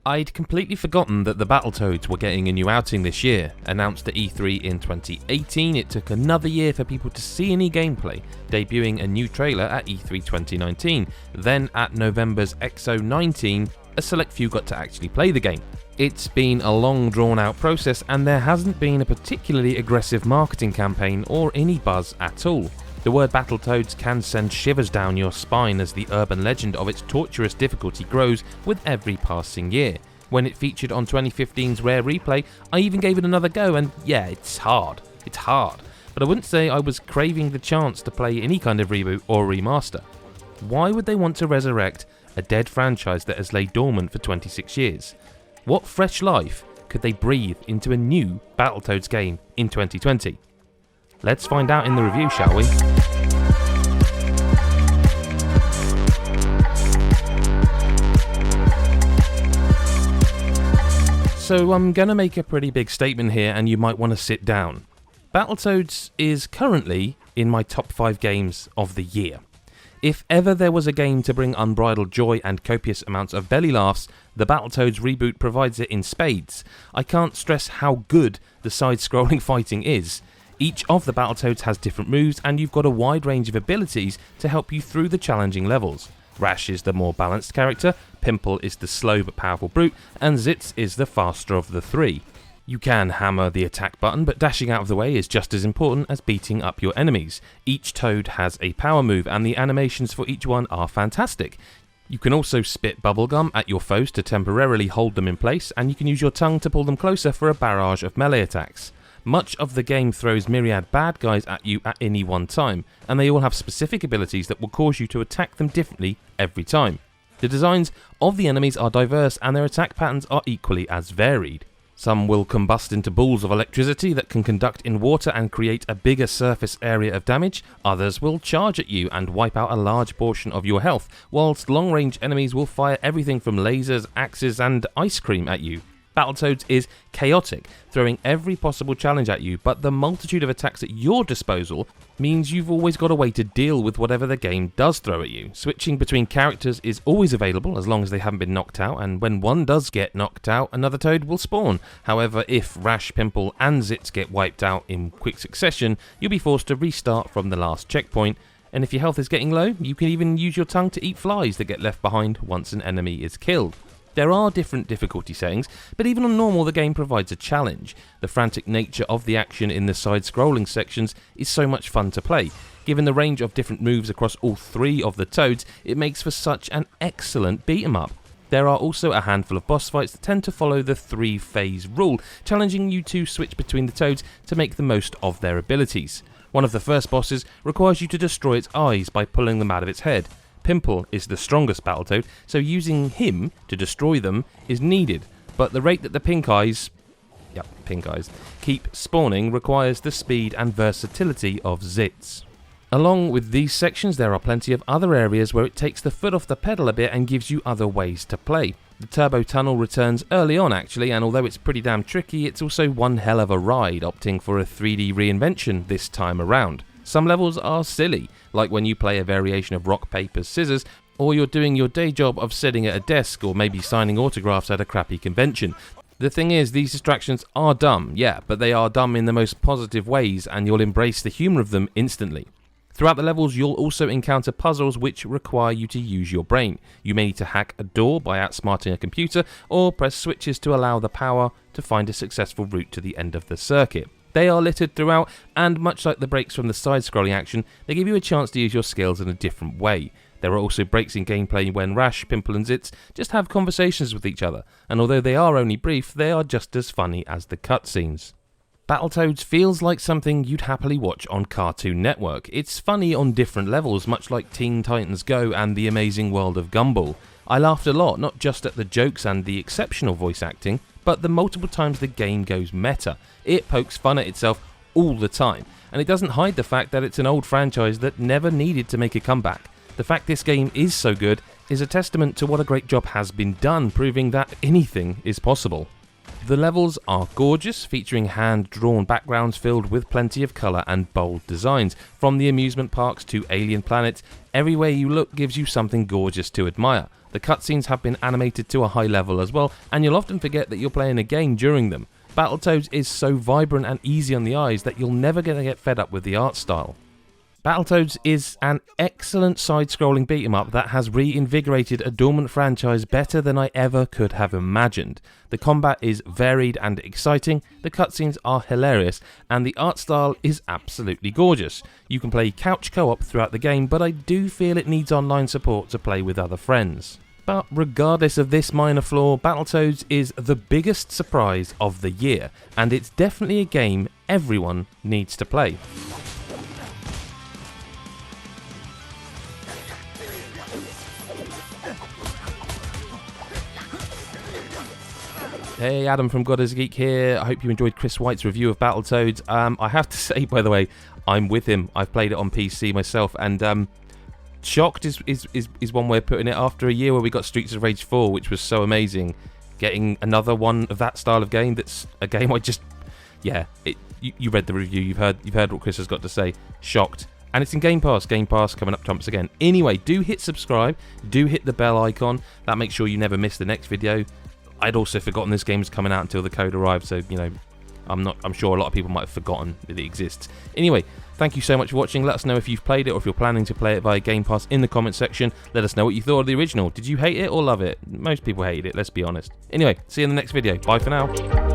I'd completely forgotten that the Battletoads were getting a new outing this year. Announced at E3 in 2018, it took another year for people to see any gameplay, debuting a new trailer at E3 2019. Then at November's XO19, a select few got to actually play the game. It's been a long drawn out process and there hasn't been a particularly aggressive marketing campaign or any buzz at all. The word Battletoads can send shivers down your spine as the urban legend of its torturous difficulty grows with every passing year. When it featured on 2015's Rare Replay, I even gave it another go and yeah, it's hard. It's hard. But I wouldn't say I was craving the chance to play any kind of reboot or remaster. Why would they want to resurrect a dead franchise that has laid dormant for 26 years? What fresh life could they breathe into a new Battletoads game in 2020? Let's find out in the review, shall we? So I'm gonna make a pretty big statement here and you might want to sit down. Battletoads is currently in my top 5 games of the year. If ever there was a game to bring unbridled joy and copious amounts of belly laughs, the Battletoads reboot provides it in spades. I can't stress how good the side-scrolling fighting is. Each of the Battletoads has different moves and you've got a wide range of abilities to help you through the challenging levels. Rash is the more balanced character, Pimple is the slow but powerful brute, and Zitz is the faster of the three. You can hammer the attack button, but dashing out of the way is just as important as beating up your enemies. Each Toad has a power move and the animations for each one are fantastic. You can also spit bubblegum at your foes to temporarily hold them in place, and you can use your tongue to pull them closer for a barrage of melee attacks. Much of the game throws myriad bad guys at you at any one time, and they all have specific abilities that will cause you to attack them differently every time. The designs of the enemies are diverse and their attack patterns are equally as varied. Some will combust into balls of electricity that can conduct in water and create a bigger surface area of damage. Others will charge at you and wipe out a large portion of your health, whilst long-range enemies will fire everything from lasers, axes and ice cream at you. Battletoads is chaotic, throwing every possible challenge at you, but the multitude of attacks at your disposal means you've always got a way to deal with whatever the game does throw at you. Switching between characters is always available as long as they haven't been knocked out, and when one does get knocked out, another Toad will spawn. However, if Rash, Pimple and Zitz get wiped out in quick succession, you'll be forced to restart from the last checkpoint, and if your health is getting low, you can even use your tongue to eat flies that get left behind once an enemy is killed. There are different difficulty settings, but even on normal the game provides a challenge. The frantic nature of the action in the side-scrolling sections is so much fun to play. Given the range of different moves across all 3 of the Toads, it makes for such an excellent beat-em-up. There are also a handful of boss fights that tend to follow the 3-phase rule, challenging you to switch between the Toads to make the most of their abilities. One of the first bosses requires you to destroy its eyes by pulling them out of its head. Pimple is the strongest Battletoad, so using him to destroy them is needed, but the rate that the pink eyes keep spawning requires the speed and versatility of Zitz. Along with these sections, there are plenty of other areas where it takes the foot off the pedal a bit and gives you other ways to play. The Turbo Tunnel returns early on actually, and although it's pretty damn tricky, it's also one hell of a ride, opting for a 3D reinvention this time around. Some levels are silly, like when you play a variation of rock, paper, scissors, or you're doing your day job of sitting at a desk or maybe signing autographs at a crappy convention. The thing is, these distractions are dumb, yeah, but they are dumb in the most positive ways and you'll embrace the humour of them instantly. Throughout the levels, you'll also encounter puzzles which require you to use your brain. You may need to hack a door by outsmarting a computer, or press switches to allow the power to find a successful route to the end of the circuit. They are littered throughout, and much like the breaks from the side-scrolling action, they give you a chance to use your skills in a different way. There are also breaks in gameplay when Rash, Pimple and Zitz just have conversations with each other, and although they are only brief, they are just as funny as the cutscenes. Battletoads feels like something you'd happily watch on Cartoon Network. It's funny on different levels, much like Teen Titans Go and The Amazing World of Gumball. I laughed a lot, not just at the jokes and the exceptional voice acting, but the multiple times the game goes meta. It pokes fun at itself all the time, and it doesn't hide the fact that it's an old franchise that never needed to make a comeback. The fact this game is so good is a testament to what a great job has been done, proving that anything is possible. The levels are gorgeous, featuring hand-drawn backgrounds filled with plenty of colour and bold designs. From the amusement parks to alien planets, everywhere you look gives you something gorgeous to admire. The cutscenes have been animated to a high level as well, and you'll often forget that you're playing a game during them. Battletoads is so vibrant and easy on the eyes that you're never going to get fed up with the art style. Battletoads is an excellent side-scrolling beat-em-up that has reinvigorated a dormant franchise better than I ever could have imagined. The combat is varied and exciting, the cutscenes are hilarious, and the art style is absolutely gorgeous. You can play couch co-op throughout the game, but I do feel it needs online support to play with other friends. But regardless of this minor flaw, Battletoads is the biggest surprise of the year, and it's definitely a game everyone needs to play. Hey, Adam from God is a Geek here. I hope you enjoyed Chris White's review of Battletoads. I have to say, by the way, I'm with him. I've played it on PC myself, and shocked is one way of putting it. After a year where we got Streets of Rage 4, which was so amazing, getting another one of that style of game that's a game I just... Yeah, you read the review, you've heard what Chris has got to say. Shocked. And it's in Game Pass. Game Pass coming up trumps again. Anyway, do hit subscribe. Do hit the bell icon. That makes sure you never miss the next video. I'd also forgotten this game was coming out until the code arrived, so, you know, I'm sure a lot of people might have forgotten that it exists. Anyway, thank you so much for watching. Let us know if you've played it or if you're planning to play it via Game Pass in the comments section. Let us know what you thought of the original. Did you hate it or love it? Most people hated it, let's be honest. Anyway, see you in the next video. Bye for now.